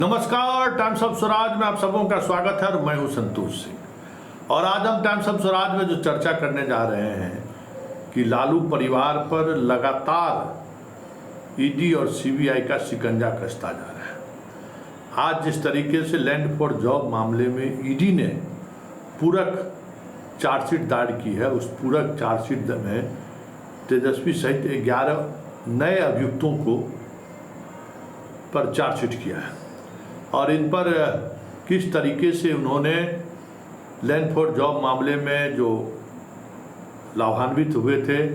नमस्कार, times of Swaraj में आप सबों का स्वागत है और मैं हूं संतोष सिंह। और आज हम टाइम्स ऑफ स्वराज में जो चर्चा करने जा रहे हैं कि लालू परिवार पर लगातार ईडी और सीबीआई का शिकंजा कसता जा रहा है। आज जिस तरीके से लैंड फॉर जॉब मामले में ईडी ने पूरक चार्जशीट दायर की है, उस पूरक चार्जशीट में तेजस्वी सहित 11 नए अभियुक्तों को पर चार्जशीट किया है और इन पर किस तरीके से उन्होंने लैंड फॉर जॉब मामले में जो लाभान्वित हुए थे,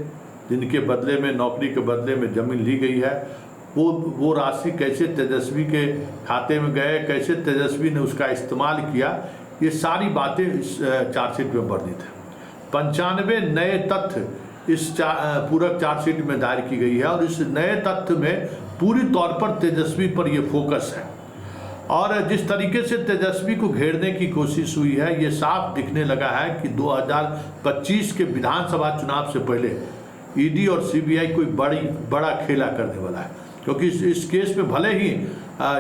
जिनके बदले में नौकरी के बदले में ज़मीन ली गई है, वो राशि कैसे तेजस्वी के खाते में गए, कैसे तेजस्वी ने उसका इस्तेमाल किया, ये सारी बातें इस चार्जशीट में वर्णित है। 95 नए तथ्य इस पूरक चार्जशीट में दायर की गई है और इस नए तथ्य में पूरी तौर पर तेजस्वी पर यह फोकस है। और जिस तरीके से तेजस्वी को घेरने की कोशिश हुई है, ये साफ दिखने लगा है कि 2025 के विधानसभा चुनाव से पहले ईडी और सीबीआई कोई बड़ा खेला करने वाला है, क्योंकि इस केस में भले ही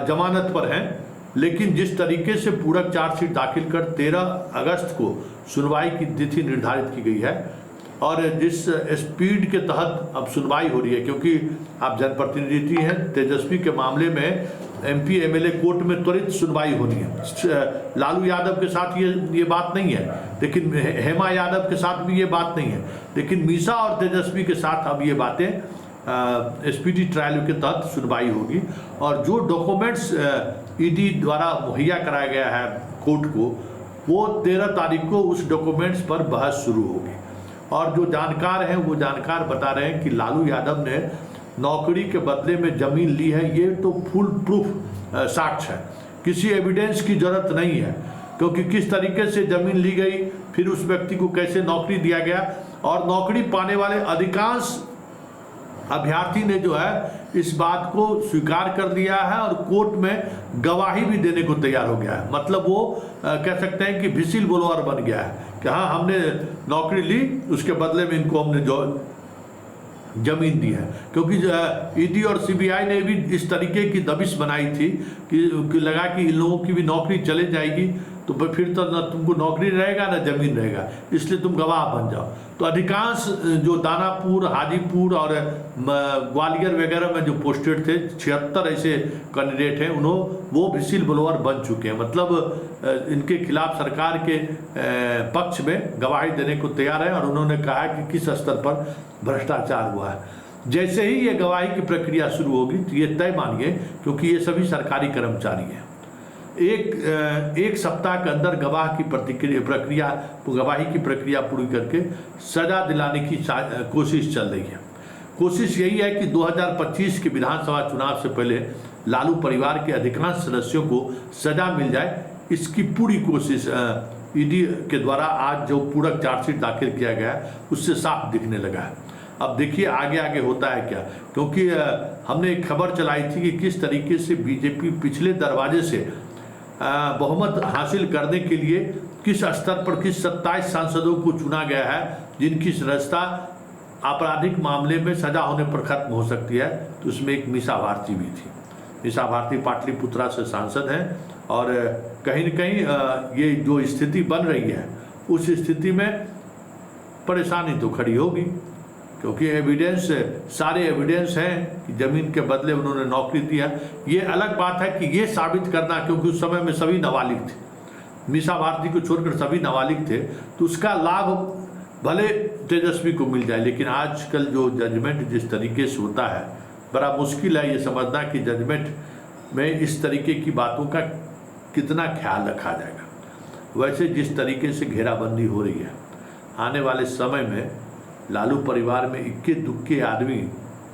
जमानत पर हैं, लेकिन जिस तरीके से पूरक चार्जशीट दाखिल कर 13 अगस्त को सुनवाई की तिथि निर्धारित की गई है और जिस स्पीड के तहत अब सुनवाई हो रही है, क्योंकि आप जनप्रतिनिधि हैं, तेजस्वी के मामले में एमपी एमएलए कोर्ट में त्वरित सुनवाई होनी है। लालू यादव के साथ ये बात नहीं है, लेकिन हेमा यादव के साथ भी ये बात नहीं है, लेकिन मीसा और तेजस्वी के साथ अब ये बातें स्पीडी ट्रायल के तहत सुनवाई होगी। और जो डॉक्यूमेंट्स ईडी द्वारा मुहैया कराया गया है कोर्ट को, वो 13 तारीख को उस डॉक्यूमेंट्स पर बहस शुरू होगी। और जो जानकार हैं वो जानकार बता रहे हैं कि लालू यादव ने नौकरी के बदले में ज़मीन ली है, ये तो फुल प्रूफ साक्ष्य है, किसी एविडेंस की जरूरत नहीं है, क्योंकि किस तरीके से ज़मीन ली गई, फिर उस व्यक्ति को कैसे नौकरी दिया गया और नौकरी पाने वाले अधिकांश अभ्यर्थी ने जो है इस बात को स्वीकार कर दिया है और कोर्ट में गवाही भी देने को तैयार हो गया है। मतलब वो कह सकते हैं कि विसिल ब्लोअर बन गया है कि हाँ, हमने नौकरी ली, उसके बदले में इनको हमने जो जमीन दी है। क्योंकि ईडी और सीबीआई ने भी इस तरीके की दबिश बनाई थी कि लगा कि इन लोगों की भी नौकरी चले जाएगी, तो फिर तो ना तुमको नौकरी रहेगा ना जमीन रहेगा, इसलिए तुम गवाह बन जाओ। तो अधिकांश जो दानापुर, हाजीपुर और ग्वालियर वगैरह में जो पोस्टेड थे, 76 ऐसे कैंडिडेट हैं, वो विसिल ब्लोअर बन चुके हैं। मतलब इनके खिलाफ सरकार के पक्ष में गवाही देने को तैयार है और उन्होंने कहा कि किस स्तर पर भ्रष्टाचार हुआ है। जैसे ही ये गवाही की प्रक्रिया शुरू होगी तो ये तय मानिए, क्योंकि ये सभी सरकारी कर्मचारी हैं, एक सप्ताह के अंदर गवाही की प्रक्रिया पूरी करके सजा दिलाने की कोशिश चल रही है। कोशिश यही है कि 2025 के विधानसभा चुनाव से पहले लालू परिवार के अधिकांश सदस्यों को सजा मिल जाए, इसकी पूरी कोशिश ईडी के द्वारा आज जो पूरक चार्जशीट दाखिल किया गया है उससे साफ दिखने लगा है। अब देखिए आगे आगे होता है क्या, क्योंकि हमने एक खबर चलाई थी कि किस तरीके से बीजेपी पिछले दरवाजे से बहुमत हासिल करने के लिए किस स्तर पर किस 27 सांसदों को चुना गया है, जिनकी सदस्यता आपराधिक मामले में सजा होने पर खत्म हो सकती है। तो उसमें एक मीसा भारती भी थी। मीसा भारती पाटलिपुत्रा से सांसद हैं और कहीं न कहीं ये जो स्थिति बन रही है, उस स्थिति में परेशानी तो खड़ी होगी, क्योंकि सारे एविडेंस हैं कि ज़मीन के बदले उन्होंने नौकरी दिया। ये अलग बात है कि ये साबित करना, क्योंकि उस समय में सभी नाबालिग थे, मीसा भारती को छोड़कर सभी नाबालिग थे, तो उसका लाभ भले तेजस्वी को मिल जाए। लेकिन आजकल जो जजमेंट जिस तरीके से होता है, बड़ा मुश्किल है ये समझना कि जजमेंट में इस तरीके की बातों का कितना ख्याल रखा जाएगा। वैसे जिस तरीके से घेराबंदी हो रही है, आने वाले समय में लालू परिवार में इक्के दुक्के आदमी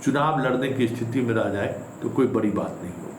चुनाव लड़ने की स्थिति में रह जाए तो कोई बड़ी बात नहीं होगी।